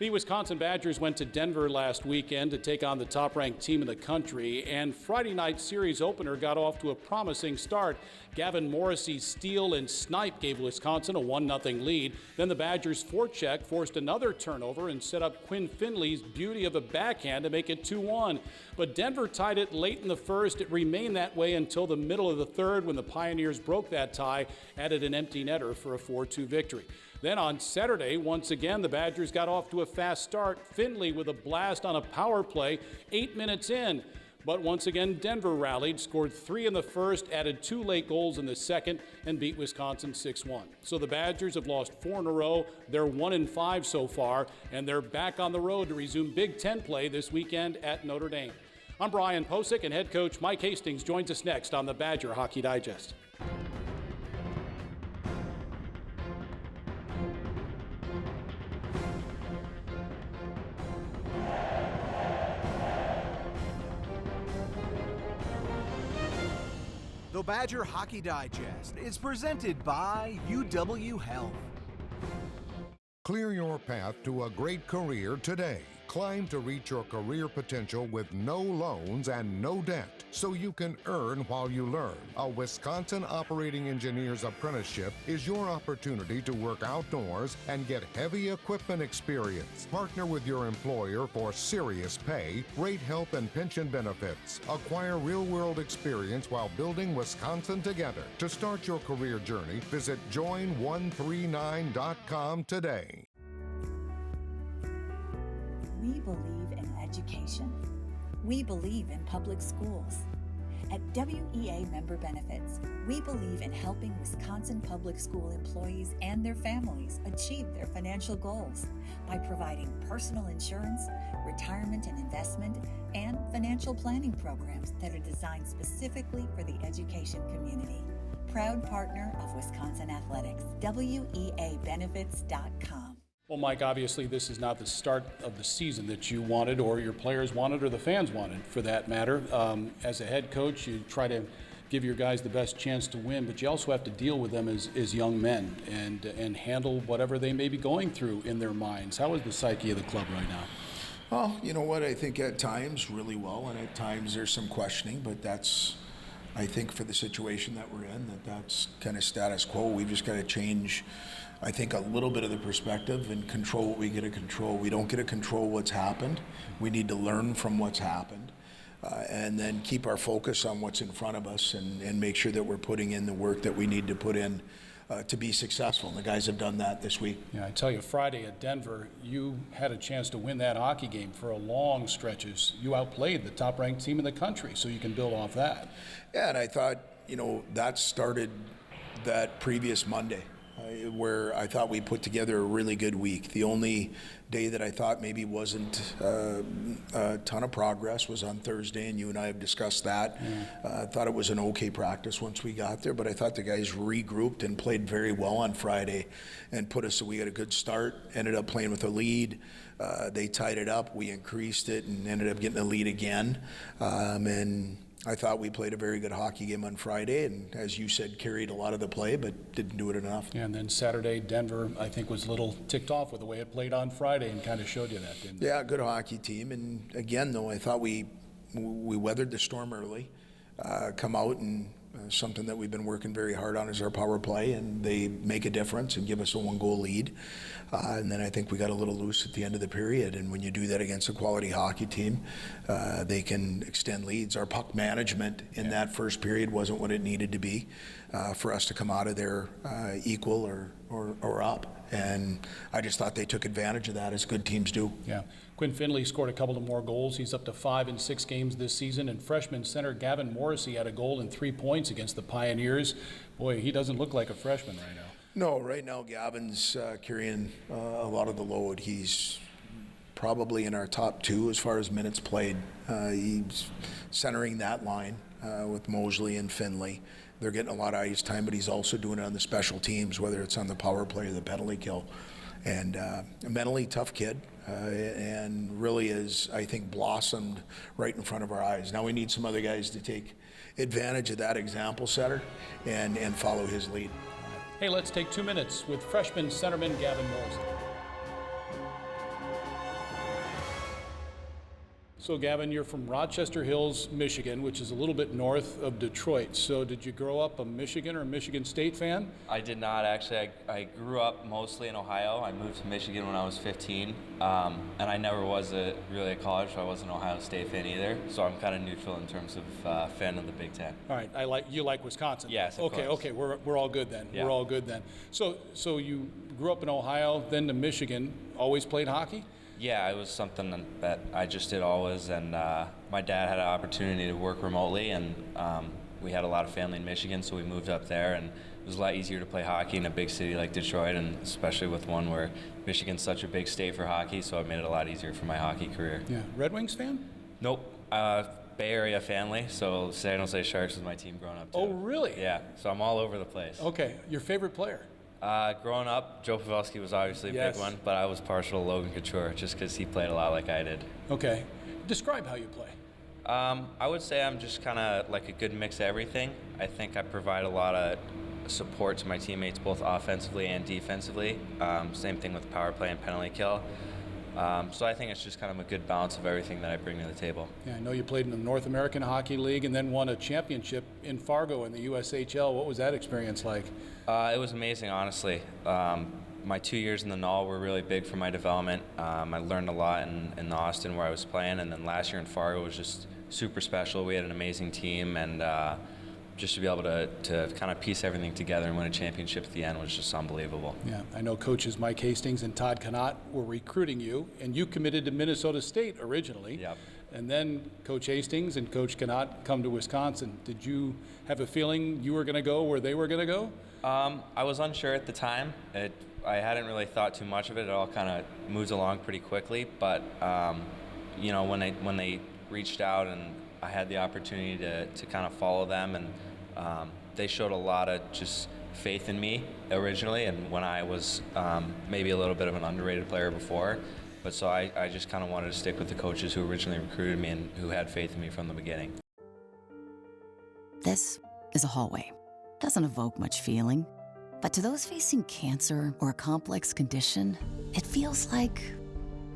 The Wisconsin Badgers went to Denver last weekend to take on the top-ranked team in the country, and Friday night series opener got off to a promising start. Gavin Morrissey's steal and snipe gave Wisconsin a 1-0 lead. Then the Badgers' forecheck forced another turnover and set up Quinn Finley's beauty of a backhand to make it 2-1. But Denver tied it late in the first. It remained that way until the middle of the third when the Pioneers broke that tie, added an empty netter for a 4-2 victory. Then on Saturday, once again, the Badgers got off to a fast start. Finley with a blast on a power play 8 minutes in. But once again, Denver rallied, scored 3 in the first, added 2 late goals in the second, and beat Wisconsin 6-1. So the Badgers have lost 4 in a row. They're 1-5 so far, and they're back on the road to resume Big Ten play this weekend at Notre Dame. I'm Brian Posick, and head coach Mike Hastings joins us next on the Badger Hockey Digest. The Badger Hockey Digest is presented by UW Health. Clear your path to a great career today. Climb to reach your career potential with no loans and no debt, so you can earn while you learn. A Wisconsin Operating Engineer's Apprenticeship is your opportunity to work outdoors and get heavy equipment experience. Partner with your employer for serious pay, great health and pension benefits. Acquire real-world experience while building Wisconsin together. To start your career journey, visit join139.com today. We believe in education. We believe in public schools. At WEA Member Benefits, we believe in helping Wisconsin public school employees and their families achieve their financial goals by providing personal insurance, retirement and investment, and financial planning programs that are designed specifically for the education community. Proud partner of Wisconsin Athletics, WEAbenefits.com. Well, Mike, obviously this is not the start of the season that you wanted or your players wanted or the fans wanted, for that matter. As a head coach, you try to give your guys the best chance to win, but you also have to deal with them as young men and handle whatever they may be going through in their minds. How is the psyche of the club right now? Well, you know what, I think at times really well, and at times there's some questioning, but that's, I think for the situation that we're in, that's kind of status quo. We've just got to change, I think, a little bit of the perspective and control what we get to control. We don't get to control what's happened. We need to learn from what's happened and then keep our focus on what's in front of us and make sure that we're putting in the work that we need to put in to be successful. And the guys have done that this week. Yeah, I tell you, Friday at Denver, you had a chance to win that hockey game for a long stretches. You outplayed the top-ranked team in the country, so you can build off that. Yeah, and I thought, that started that previous Monday, where I thought we put together a really good week. The only day that I thought maybe wasn't a ton of progress was on Thursday, and you and I have discussed that. I thought it was an okay practice once we got there, but I thought the guys regrouped and played very well on Friday and put us so we got a good start, ended up playing with a lead. They tied it up, we increased it, and ended up getting a lead again. And I thought we played a very good hockey game on Friday, and as you said, carried a lot of the play, but didn't do it enough. Yeah, and then Saturday, Denver, I think, was a little ticked off with the way it played on Friday and kind of showed you that, didn't it? Yeah, good hockey team. And again, though, I thought we weathered the storm early, come out and something that we've been working very hard on is our power play, and they make a difference and give us a 1-goal lead. And then I think we got a little loose at the end of the period, and when you do that against a quality hockey team, they can extend leads. Our puck management in that first period wasn't what it needed to be for us to come out of there equal or up. And I just thought they took advantage of that, as good teams do. Yeah. Quinn Finley scored a couple of more goals. He's up to 5 in 6 games this season. And freshman center Gavin Morrissey had a goal and 3 points against the Pioneers. Boy, he doesn't look like a freshman right now. No, right now Gavin's carrying a lot of the load. He's probably in our top 2 as far as minutes played. He's centering that line with Mosley and Finley. They're getting a lot of ice time, but he's also doing it on the special teams, whether it's on the power play or the penalty kill. And a mentally tough kid, and really is, I think, blossomed right in front of our eyes. Now we need some other guys to take advantage of that example setter and follow his lead. Hey, let's take 2 minutes with freshman centerman Gavin Morrissey. So, Gavin, you're from Rochester Hills, Michigan, which is a little bit north of Detroit. So did you grow up a Michigan or Michigan State fan? I did not, actually. I grew up mostly in Ohio. I moved to Michigan when I was 15, and I never was really a college, so I wasn't an Ohio State fan either. So I'm kind of neutral in terms of fan of the Big Ten. All right, you like Wisconsin? Yes, of course. Okay, we're all good then. Yeah. We're all good then. So you grew up in Ohio, then to Michigan, always played hockey? Yeah, it was something that I just did always, and my dad had an opportunity to work remotely, and we had a lot of family in Michigan, so we moved up there, and it was a lot easier to play hockey in a big city like Detroit, and especially with one where Michigan's such a big state for hockey, so it made it a lot easier for my hockey career. Yeah, Red Wings fan? Nope. Bay Area family, so San Jose Sharks was my team growing up too. Oh, really? Yeah, so I'm all over the place. Okay, your favorite player? Growing up, Joe Pavelski was obviously a Yes. big one, but I was partial to Logan Couture just because he played a lot like I did. Okay, describe how you play. I would say I'm just kind of like a good mix of everything. I think I provide a lot of support to my teammates both offensively and defensively. Same thing with power play and penalty kill. So I think it's just kind of a good balance of everything that I bring to the table. Yeah, I know you played in the North American Hockey League and then won a championship in Fargo in the USHL. What was that experience like? It was amazing, honestly. My 2 years in the Null were really big for my development. I learned a lot in Austin where I was playing, and then last year in Fargo was just super special. We had an amazing team, and just to be able to kind of piece everything together and win a championship at the end was just unbelievable. Yeah, I know coaches Mike Hastings and Todd Connaught were recruiting you, and you committed to Minnesota State originally. Yep. And then Coach Hastings and Coach Connaught come to Wisconsin. Did you have a feeling you were going to go where they were going to go? I was unsure at the time. I hadn't really thought too much of it. It all kind of moved along pretty quickly. But you know, when they reached out and I had the opportunity to kind of follow them, and they showed a lot of just faith in me originally, and when I was maybe a little bit of an underrated player before. But so I just kind of wanted to stick with the coaches who originally recruited me and who had faith in me from the beginning. This is a hallway. Doesn't evoke much feeling. But to those facing cancer or a complex condition, it feels like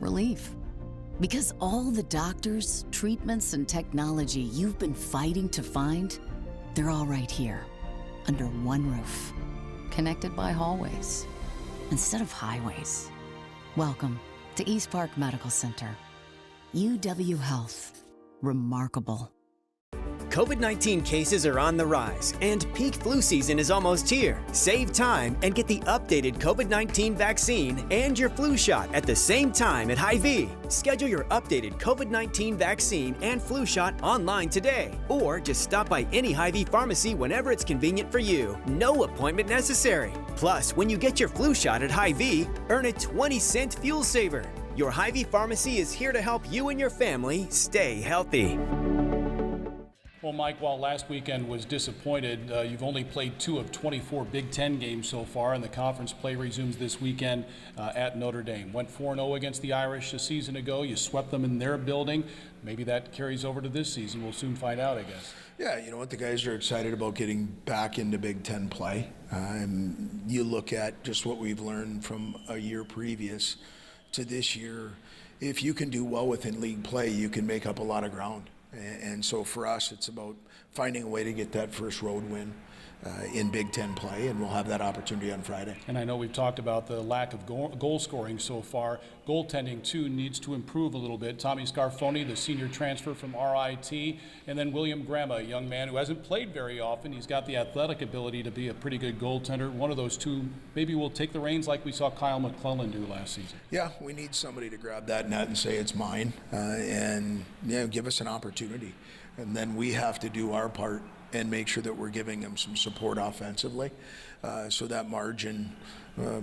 relief. Because all the doctors, treatments, and technology you've been fighting to find, they're all right here, under one roof, connected by hallways instead of highways. Welcome to East Park Medical Center. UW Health. Remarkable. COVID-19 cases are on the rise, and peak flu season is almost here. Save time and get the updated COVID-19 vaccine and your flu shot at the same time at Hy-Vee. Schedule your updated COVID-19 vaccine and flu shot online today, or just stop by any Hy-Vee pharmacy whenever it's convenient for you. No appointment necessary. Plus, when you get your flu shot at Hy-Vee, earn a 20-cent fuel saver. Your Hy-Vee pharmacy is here to help you and your family stay healthy. Well, Mike, while last weekend was disappointed, you've only played 2 of 24 Big Ten games so far, and the conference play resumes this weekend at Notre Dame. Went 4-0 against the Irish a season ago. You swept them in their building. Maybe that carries over to this season. We'll soon find out, I guess. Yeah, you know what? The guys are excited about getting back into Big Ten play. You look at just what we've learned from a year previous to this year. If you can do well within league play, you can make up a lot of ground. And so for us, it's about finding a way to get that first road win in Big Ten play, and we'll have that opportunity on Friday. And I know we've talked about the lack of goal scoring so far. Goaltending, too, needs to improve a little bit. Tommy Scarfoni, the senior transfer from RIT, and then William Grama, a young man who hasn't played very often. He's got the athletic ability to be a pretty good goaltender. One of those two maybe will take the reins like we saw Kyle McClellan do last season. Yeah, we need somebody to grab that net and say it's mine, and give us an opportunity. And then we have to do our part and make sure that we're giving them some support offensively, so that margin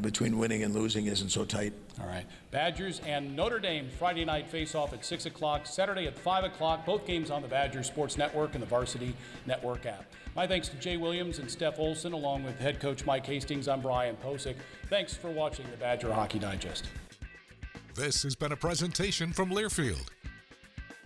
between winning and losing isn't so tight. All right. Badgers and Notre Dame Friday night face-off at 6 o'clock, Saturday at 5 o'clock. Both games on the Badgers Sports Network and the Varsity Network app. My thanks to Jay Williams and Steph Olson, along with head coach Mike Hastings. I'm Brian Posick. Thanks for watching the Badger Hockey Digest. This has been a presentation from Learfield,